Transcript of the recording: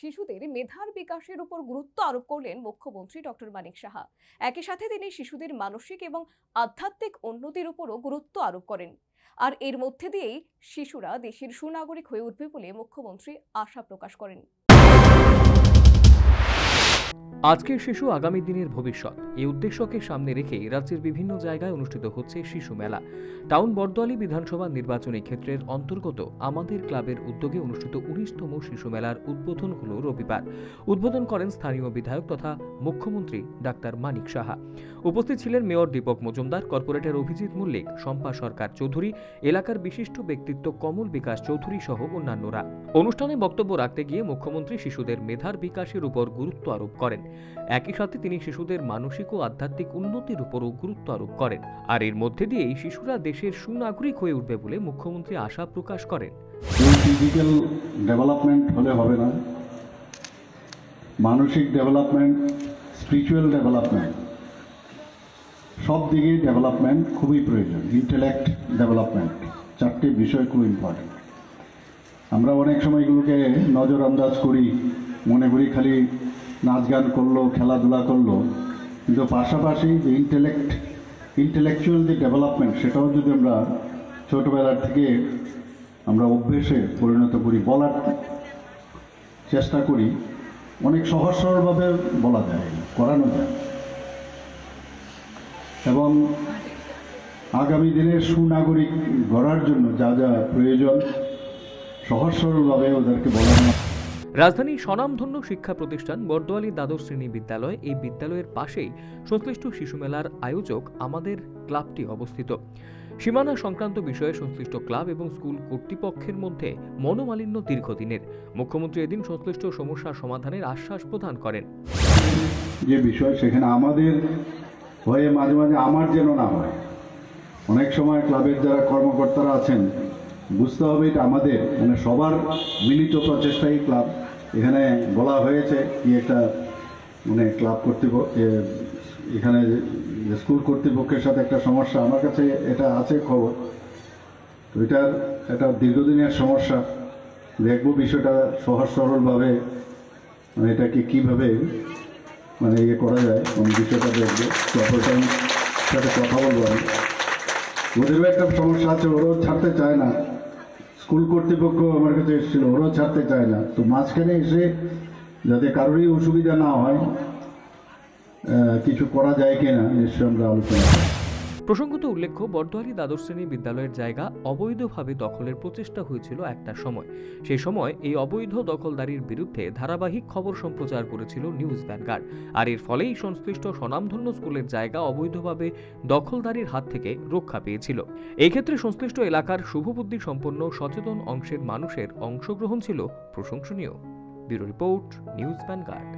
শিশুদের মেধার বিকাশের উপর গুরুত্ব আরোপ করলেন মুখ্যমন্ত্রী ডক্টর মানিক সাহা। একই সাথে তিনি শিশুদের মানসিক এবং আধ্যাত্মিক উন্নতির উপরও গুরুত্ব আরোপ করেন। আর এর মধ্যে দিয়েই শিশুরা দেশের সুনাগরিক হয়ে উঠবে বলে মুখ্যমন্ত্রী আশা প্রকাশ করেন। আজকের শিশু আগামী দিনের ভবিষ্যৎ, এই উদ্দেশ্যকে সামনে রেখে রাজ্যের বিভিন্ন জায়গায় অনুষ্ঠিত হচ্ছে শিশু মেলা। টাউন বরদোয়ালি বিধানসভা নির্বাচনী ক্ষেত্রের অন্তর্গত আমাদের ক্লাবের উদ্যোগে অনুষ্ঠিত 19তম শিশু মেলার উদ্বোধন হল রবিবার। উদ্বোধন করেন স্থানীয় বিধায়ক তথা মুখ্যমন্ত্রী ডাক্তার মানিক সাহা। উপস্থিত ছিলেন মেয়র দীপক মজুমদার, কর্পোরেটর অভিজিৎ মল্লিক, শম্পা সরকার চৌধুরী, এলাকার বিশিষ্ট ব্যক্তিত্ব কমল বিকাশ চৌধুরী সহ অন্যান্যরা। অনুষ্ঠানে বক্তব্য রাখতে গিয়ে মুখ্যমন্ত্রী শিশুদের মেধার বিকাশের উপর গুরুত্ব আরোপ করেন। একই সাথে তিনি শিশুদের মানসিক ও আধ্যাত্মিক উন্নতির উপরও গুরুত্ব আরোপ করেন। আর এর মধ্যে দিয়েই শিশুরা দেশের সুনাগরিক হয়ে উঠবে বলে মুখ্যমন্ত্রী আশা প্রকাশ করেন। ফিজিক্যাল ডেভেলপমেন্ট হলে হবে না, মানসিক ডেভেলপমেন্ট, স্পিরিচুয়াল ডেভেলপমেন্ট, সব দিকে ডেভেলপমেন্ট খুবই প্রয়োজন। ইন্টেলেক্ট ডেভেলপমেন্ট, চারটি বিষয় খুব ইম্পর্টেন্ট। আমরা অনেক সময় এগুলোকে নজরআন্দাজ করি, মনে করি খালি নাচ গান করলো, খেলাধুলা করলো, কিন্তু পাশাপাশি যে ইন্টেলেকচুয়াল যে ডেভেলপমেন্ট, সেটাও যদি আমরা ছোটবেলার থেকে আমরা অভ্যেসে পরিণত করি, বলার চেষ্টা করি, অনেক সহজ সরলভাবে বলা যায়, করানো যায়। এবং আগামী দিনের সুনাগরিক গড়ার জন্য যা যা প্রয়োজন সহজ সরলভাবে ওদেরকে বলানো। রাজধানীর স্বনামধন্য শিক্ষা প্রতিষ্ঠান বরদোয়ালি দ্বাদশ শ্রেণী বিদ্যালয়, এই বিদ্যালয়ের পাশেই সংশ্লিষ্ট শিশু মেলার আয়োজক আমাদের ক্লাবটি অবস্থিত। সীমানা সংক্রান্ত বিষয়ে সংশ্লিষ্ট ক্লাব এবং স্কুল কর্তৃপক্ষের মধ্যে মনোমালিন্য দীর্ঘদিনের। মুখ্যমন্ত্রী এদিন সংশ্লিষ্ট সমস্যা সমাধানের আশ্বাস প্রদান করেন। যে বিষয় সেখানে আমাদের হয়ে মাঝে মাঝে আমার যেন না হয়, অনেক সময় ক্লাবের যারা কর্মকর্তারা আছেন বুঝতে হবে এটা আমাদের, মানে সবার মিলিত প্রচেষ্টাই ক্লাব। এখানে বলা হয়েছে কি একটা মানে ক্লাব কর্তৃপক্ষ, এখানে স্কুল কর্তৃপক্ষের সাথে একটা সমস্যা, আমার কাছে এটা আছে খবর। তো এটার একটা দীর্ঘদিনের সমস্যা, দেখবো বিষয়টা সহজ সরলভাবে মানে এটাকে কীভাবে মানে ইয়ে করা যায়, কোন বিষয়টা দেখবো, অপারেশন সাথে কথা বলবো। আমি ওদেরও একটা সমস্যা আছে, ওরাও ছাড়তে চায় না। স্কুল কর্তৃপক্ষ আমার কাছে এসেছিল, ওরাও ছাড়তে চায় না। তো মাঝখানে এসে যাতে কারোরই অসুবিধা না হয়, কিছু করা যায় কিনা নিশ্চয়ই আমরা আলোচনা করি। প্রসঙ্গত উল্লেখ্য, বরদোয়ালি দ্বাদশ শ্রেণী বিদ্যালয়ের জায়গা অবৈধভাবে দখলের প্রচেষ্টা হয়েছিল একটা সময়। সেই সময় এই অবৈধ দখলদারির বিরুদ্ধে ধারাবাহিক খবর সম্প্রচার করেছিল নিউজ ভ্যানগার্ড। আর এর ফলেই সংশ্লিষ্ট স্বনামধন্য স্কুলের জায়গা অবৈধভাবে দখলদারির হাত থেকে রক্ষা পেয়েছিল। এই ক্ষেত্রে সংশ্লিষ্ট এলাকার শুভবুদ্ধি সম্পন্ন সচেতন অংশের মানুষের অংশগ্রহণ ছিল প্রশংসনীয়। Bureau report, news vanguard.